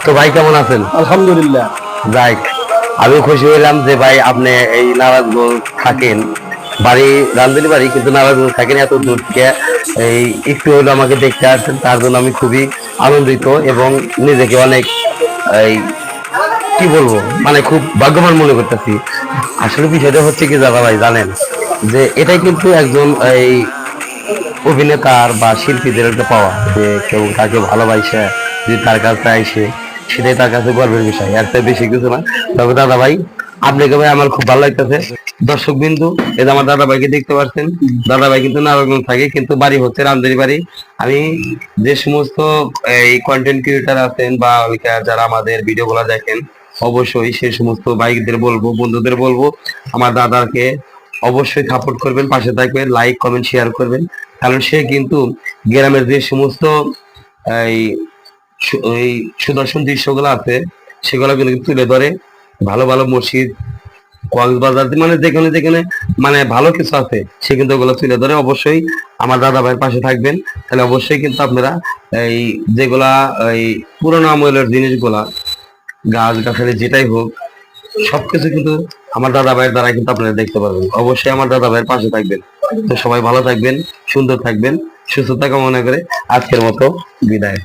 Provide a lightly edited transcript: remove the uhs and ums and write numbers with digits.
তো ভাই কেমন আছেন? আলহামদুলিল্লাহ। যাই, আমি খুশি হইলাম যে ভাই আপনি এই নারায়ণগঞ্জ থাকেন, বাড়ি রামদিনী বাড়ি, কিন্তু নারায়ণগঞ্জ থাকেন এত দূর থেকে এই একটু হইলো আমাকে দেখতে আসছেন, তার জন্য আমি খুবই আনন্দিত এবং নিজেকে অনেক এই কি বলবো, মানে খুব ভাগ্যবান মনে করতেছি। আসলে বিষয়টা হচ্ছে কি দাদা ভাই, জানেন যে এটাই কিন্তু একজন এই অভিনেতার বা শিল্পীদের একটা পাওয়া, যে কেউ তাকে ভালোবাসে যদি তার কাছে আইসে, সেটাই তার কাছে গর্বের বিষয়, এর চেয়ে বেশি কিছু না। তবে দাদা ভাই, আপনাকে ভাই আমার খুব ভালো লাগতেছে। দর্শক বিন্দু, এই যে আমার দাদা ভাইকে দেখতে পাচ্ছেন, দাদা ভাই কিন্তু নারায়ণগঞ্জ থাকে কিন্তু বাড়ি হচ্ছে রামদেরি বাড়ি। আমি যে সমস্ত এই কন্টেন্ট ক্রিয়েটার আছেন বা যারা আমাদের ভিডিও গুলা দেখেন, অবশ্যই সেই সমস্ত বাইকদের বলবো, বন্ধুদের বলবো, আমার দাদাকে অবশ্যই সাপোর্ট করবেন, পাশে থাকবেন, লাইক কমেন্ট শেয়ার করবেন। কারণ সে কিন্তু গ্রামের যে সমস্ত এই ওই সুদর্শন দৃশ্যগুলো আছে, সেগুলো কিন্তু তুলে ধরে। ভালো ভালো মসজিদ, কক্সবাজার, মানে যেখানে যেখানে মানে ভালো কিছু আছে, সে কিন্তু ওগুলো তুলে ধরে। অবশ্যই আমার দাদা ভাইয়ের পাশে থাকবেন, তাহলে অবশ্যই কিন্তু আপনারা এই যেগুলা এই পুরোনো আমলের জিনিসগুলা, গাছ গাছালি যেটাই হোক, সবকিছু কিন্তু আমার দাদা ভাইয়ের দ্বারা কিন্তু আপনারা দেখতে পারবেন। অবশ্যই আমার দাদা ভাইয়ের পাশে থাকবেন। তো সবাই ভালো থাকবেন, সুন্দর থাকবেন, সুস্থতা কামনা করে আজকের মতো বিদায়।